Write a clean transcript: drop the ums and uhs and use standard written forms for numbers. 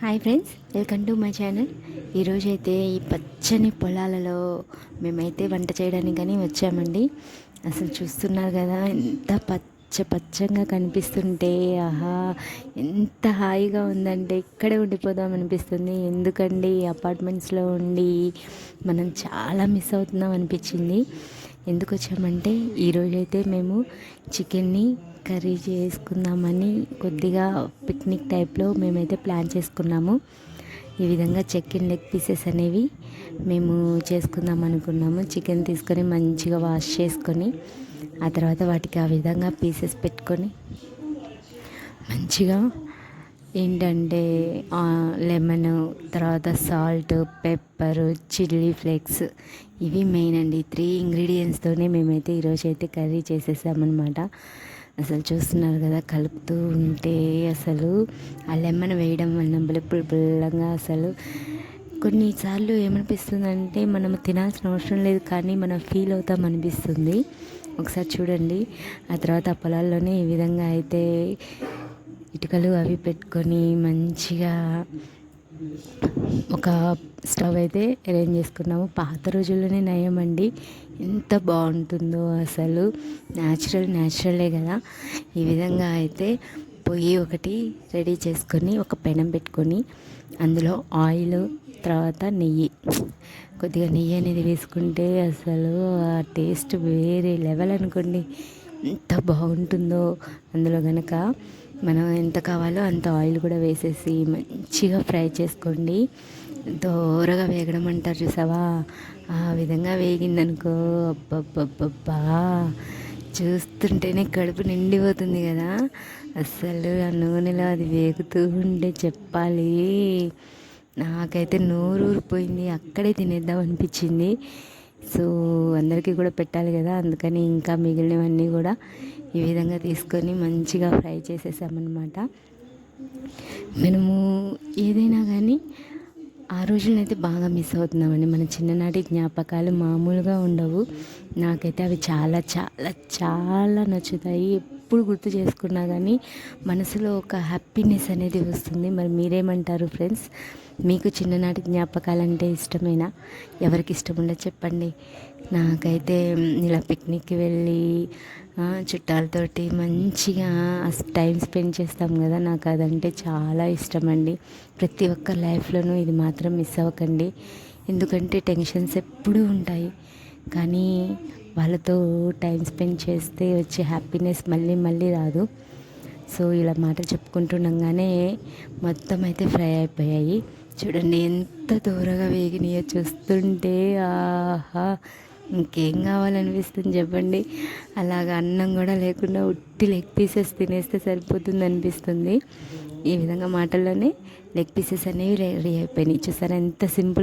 Hi friends, welcome to my channel. ఈరోజైతే ఈ పచ్చని పొలాలలో మేమైతే వంట చేయడానికని వచ్చామండి. అసలు చూస్తున్నారు కదా, ఎంత పచ్చగా కనిపిస్తుంటే ఆహా, ఎంత హాయిగా ఉందంటే ఇక్కడే ఉండిపోదాం అనిపిస్తుంది. ఎందుకండి అపార్ట్మెంట్స్లో ఉండి మనం చాలా మిస్ అవుతున్నాం అనిపించింది. ఎందుకు వచ్చామంటే ఈరోజైతే మేము చికెన్ని కర్రీ చేసుకుందామని కొద్దిగా పిక్నిక్ టైప్లో మేమైతే ప్లాన్ చేసుకున్నాము. ఈ విధంగా చికెన్ లెగ్ పీసెస్ అనేవి మేము చేసుకుందాం అనుకున్నాము. చికెన్ తీసుకొని మంచిగా వాష్ చేసుకొని ఆ తర్వాత వాటికి ఆ విధంగా పీసెస్ పెట్టుకొని మంచిగా ఏంటంటే లెమన్, తర్వాత సాల్ట్, పెప్పర్, చిల్లీ ఫ్లేక్స్, ఇవి మెయిన్ అండి. 3 ఇంగ్రీడియంట్స్తోనే మేమైతే ఈరోజైతే కర్రీ చేసేసామన్నమాట. అసలు చూస్తున్నారు కదా, కలుపుతూ ఉంటే అసలు ఆ లెమన్ వేయడం వల్ల పుల్లగా అసలు కొన్నిసార్లు ఏమనిపిస్తుందంటే మనం తినాల్సిన అవసరం లేదు, కానీ మనం ఫీల్ అవుతాం అనిపిస్తుంది. ఒకసారి చూడండి. ఆ తర్వాత ఆ పొలాల్లోనే ఈ విధంగా అయితే ఇటుకలు అవి పెట్టుకొని మంచిగా ఒక స్టవ్ అయితే అరేంజ్ చేసుకున్నాము. పాత రోజుల్లోనే నయం అండి, ఎంత బాగుంటుందో అసలు. న్యాచురలే కదా. ఈ విధంగా అయితే పొయ్యి ఒకటి రెడీ చేసుకొని ఒక పెనం పెట్టుకొని అందులో ఆయిల్, తర్వాత కొద్దిగా నెయ్యి అనేది వేసుకుంటే అసలు ఆ టేస్ట్ వేరే లెవెల్ అనుకోండి. ఎంత బాగుంటుందో. అందులో కనుక మనం ఎంత కావాలో అంత ఆయిల్ కూడా వేసేసి మంచిగా ఫ్రై చేసుకోండి. దోరగా వేగడం అంటారు చూసావా, ఆ విధంగా వేగిందనుకో అబ్బబ్బబ్బబ్బా, చూస్తుంటేనే కడుపు నిండిపోతుంది కదా. అస్సలు ఆ నూనెలో అది వేగుతూ ఉంటే చెప్పాలి, నాకైతే నోరు ఊరిపోయింది. అక్కడే తినేద్దాం అనిపించింది. సో అందరికీ కూడా పెట్టాలి కదా, అందుకని ఇంకా మిగిలినవన్నీ కూడా ఈ విధంగా తీసుకొని మంచిగా ఫ్రై చేసేసామన్నమాట. మనము ఏదైనా కానీ ఆ రోజులనైతే బాగా మిస్ అవుతున్నామండి. మన చిన్ననాటి జ్ఞాపకాలు మామూలుగా ఉండవు. నాకైతే అవి చాలా చాలా చాలా నచ్చుతాయి. ఎప్పుడు గుర్తు చేసుకున్నా కానీ మనసులో ఒక హ్యాపీనెస్ అనేది వస్తుంది. మరి మీరేమంటారు ఫ్రెండ్స్? మీకు చిన్ననాటి జ్ఞాపకాలు అంటే ఇష్టమేనా? ఎవరికి ఇష్టం ఉండదు చెప్పండి. నాకైతే ఇలా పిక్నిక్కి వెళ్ళి చుట్టాలతోటి మంచిగా టైం స్పెండ్ చేస్తాం కదా, నాకు అదంటే చాలా ఇష్టం అండి. ప్రతి ఒక్క లైఫ్లోనూ ఇది మాత్రం మిస్ అవ్వకండి. ఎందుకంటే టెన్షన్స్ ఎప్పుడూ ఉంటాయి, కానీ వాళ్ళతో టైం స్పెండ్ చేస్తే వచ్చే హ్యాపీనెస్ మళ్ళీ మళ్ళీ రాదు. సో ఇలా మాటలు చెప్పుకుంటుండగానే మొత్తం అయితే ఫ్రై అయిపోయాయి. చూడండి ఎంత దూరగా వేగినాయో, చూస్తుంటే ఆహా, ఇంకేం కావాలనిపిస్తుంది చెప్పండి. అలాగా అన్నం కూడా లేకుండా ఉట్టి లెగ్ పీసెస్ తినేస్తే సరిపోతుంది అనిపిస్తుంది. ఈ విధంగా మాటల్లోనే లెగ్ పీసెస్ అనేవి రెడీ అయిపోయినాయి. చూసారా ఎంత సింపుల్.